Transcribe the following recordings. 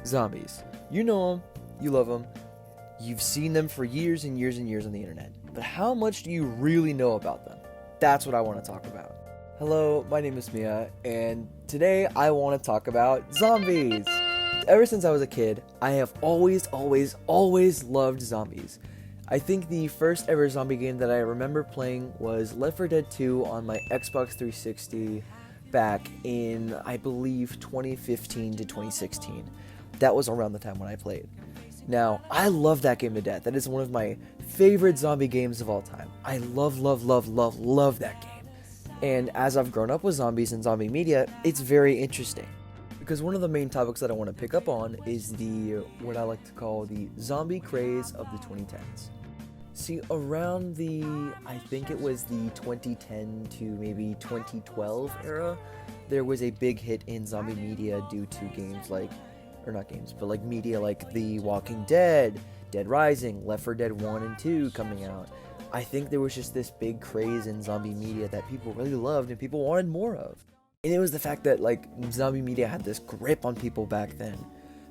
Zombies. You know them, you love them, you've seen them for years and years and years on the internet. But how much do you really know about them? That's what I want to talk about. Hello, my name is Mia, and today I want to talk about zombies. Ever since I was a kid, I have always loved zombies. I think the first ever zombie game that I remember playing was Left 4 Dead 2 on my Xbox 360 back in, I believe, 2015 to 2016. That was around the time when I played. Now, I love that game to death. That is one of my favorite zombie games of all time. I love that game. And as I've grown up with zombies and zombie media, it's very interesting. Because one of the main topics that I want to pick up on is what I like to call the zombie craze of the 2010s. See, around I think it was the 2010 to maybe 2012 era, there was a big hit in zombie media due to games like, or not games, but like media like The Walking Dead, Dead Rising, Left 4 Dead 1 and 2 coming out. I think there was just this big craze in zombie media that people really loved and people wanted more of. And it was the fact that like zombie media had this grip on people back then.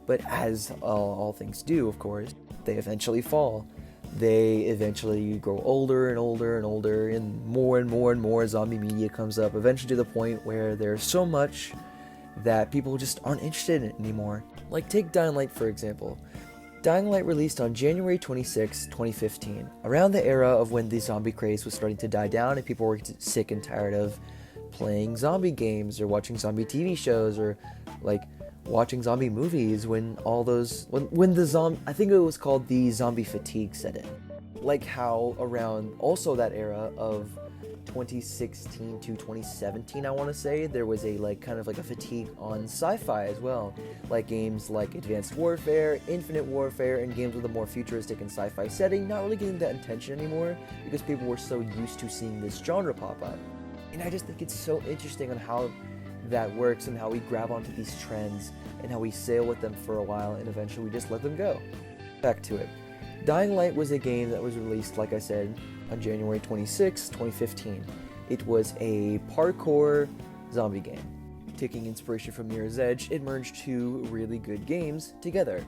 But as all things do, of course, they eventually fall. They eventually grow older and older, and more zombie media comes up, eventually to the point where there's so much that people just aren't interested in it anymore. Like take Dying Light for example. Dying Light released on January 26, 2015, around the era of when the zombie craze was starting to die down and people were sick and tired of playing zombie games or watching zombie TV shows or like watching zombie movies when I think it was called the zombie fatigue set in. Like how around also that era of 2016 to 2017, I want to say, there was a kind of a fatigue on sci-fi as well, like games like Advanced Warfare, Infinite Warfare, and games with a more futuristic and sci-fi setting not really getting that attention anymore because people were so used to seeing this genre pop up. And I just think it's so interesting on how that works and how we grab onto these trends and how we sail with them for a while and eventually we just let them go. Back to it. Dying Light was a game that was released, like I said, on January 26, 2015. It was a parkour zombie game. Taking inspiration from Mirror's Edge, it merged two really good games together.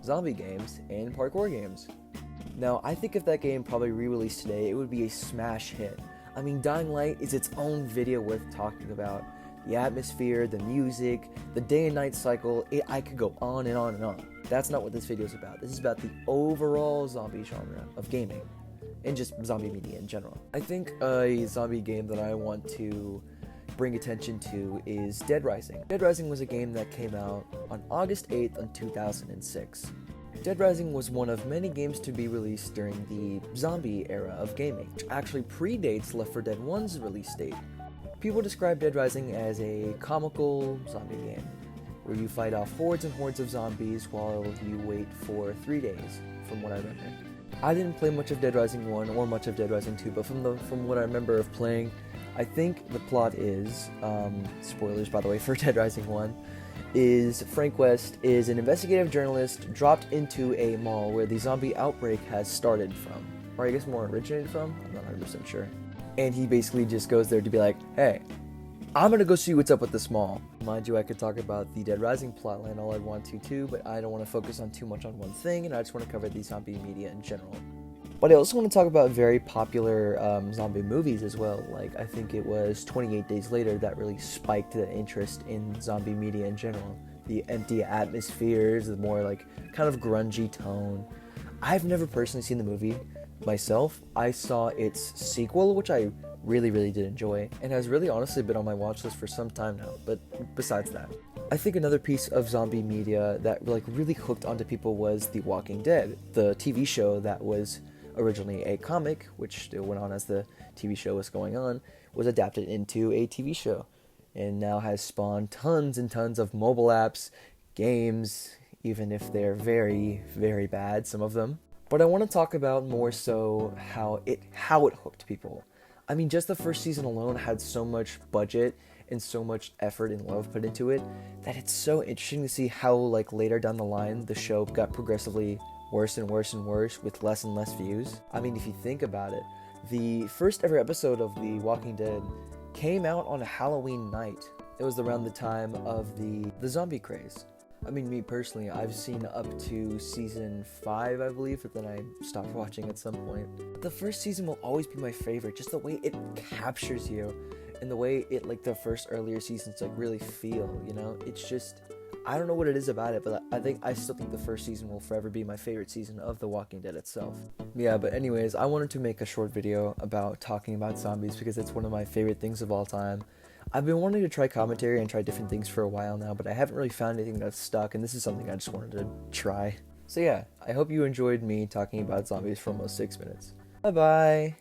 Zombie games and parkour games. Now, I think if that game probably re-released today, it would be a smash hit. I mean, Dying Light is its own video worth talking about. The atmosphere, the music, the day and night cycle, I could go on and on and on. That's not what this video is about. This is about the overall zombie genre of gaming, and just zombie media in general. I think a zombie game that I want to bring attention to is Dead Rising. Dead Rising was a game that came out on August 8th in 2006. Dead Rising was one of many games to be released during the zombie era of gaming, which actually predates Left 4 Dead 1's release date. People describe Dead Rising as a comical zombie game, where you fight off hordes and hordes of zombies while you wait for 3 days, from what I remember. I didn't play much of Dead Rising 1 or much of Dead Rising 2, but from what I remember of playing, I think the plot is, spoilers by the way for Dead Rising 1, is Frank West is an investigative journalist dropped into a mall where the zombie outbreak has started from, or I guess more originated from, I'm not 100% sure. And he basically just goes there to be like, hey, I'm gonna go see what's up with this mall. Mind you, I could talk about the Dead Rising plotline all I want to too, but I don't want to focus on too much on one thing, and I just want to cover the zombie media in general. But I also want to talk about very popular zombie movies as well. Like, I think it was 28 Days Later that really spiked the interest in zombie media in general. The empty atmospheres, the more kind of grungy tone. I've never personally seen the movie myself. I saw its sequel, which I really did enjoy, and has really honestly been on my watch list for some time now, but besides that. I think another piece of zombie media that really hooked onto people was The Walking Dead, the TV show that was originally a comic, which still went on as the TV show was going on, was adapted into a TV show, and now has spawned tons and tons of mobile apps, games, even if they're very bad, some of them. But I want to talk about more so how it hooked people. I mean, just the first season alone had so much budget and so much effort and love put into it that it's so interesting to see how later down the line the show got progressively worse and worse with less and less views. I mean, if you think about it, the first ever episode of The Walking Dead came out on a Halloween night. It was around the time of the zombie craze. I mean, me personally, I've seen up to season 5, I believe, but then I stopped watching at some point. The first season will always be my favorite, just the way it captures you, and the way it, like, the first earlier seasons, like, really feel, you know? It's just, I don't know what it is about it, but I still think the first season will forever be my favorite season of The Walking Dead itself. Yeah, but anyways, I wanted to make a short video about talking about zombies because it's one of my favorite things of all time. I've been wanting to try commentary and try different things for a while now, but I haven't really found anything that's stuck, and this is something I just wanted to try. So yeah, I hope you enjoyed me talking about zombies for almost 6 minutes. Bye bye!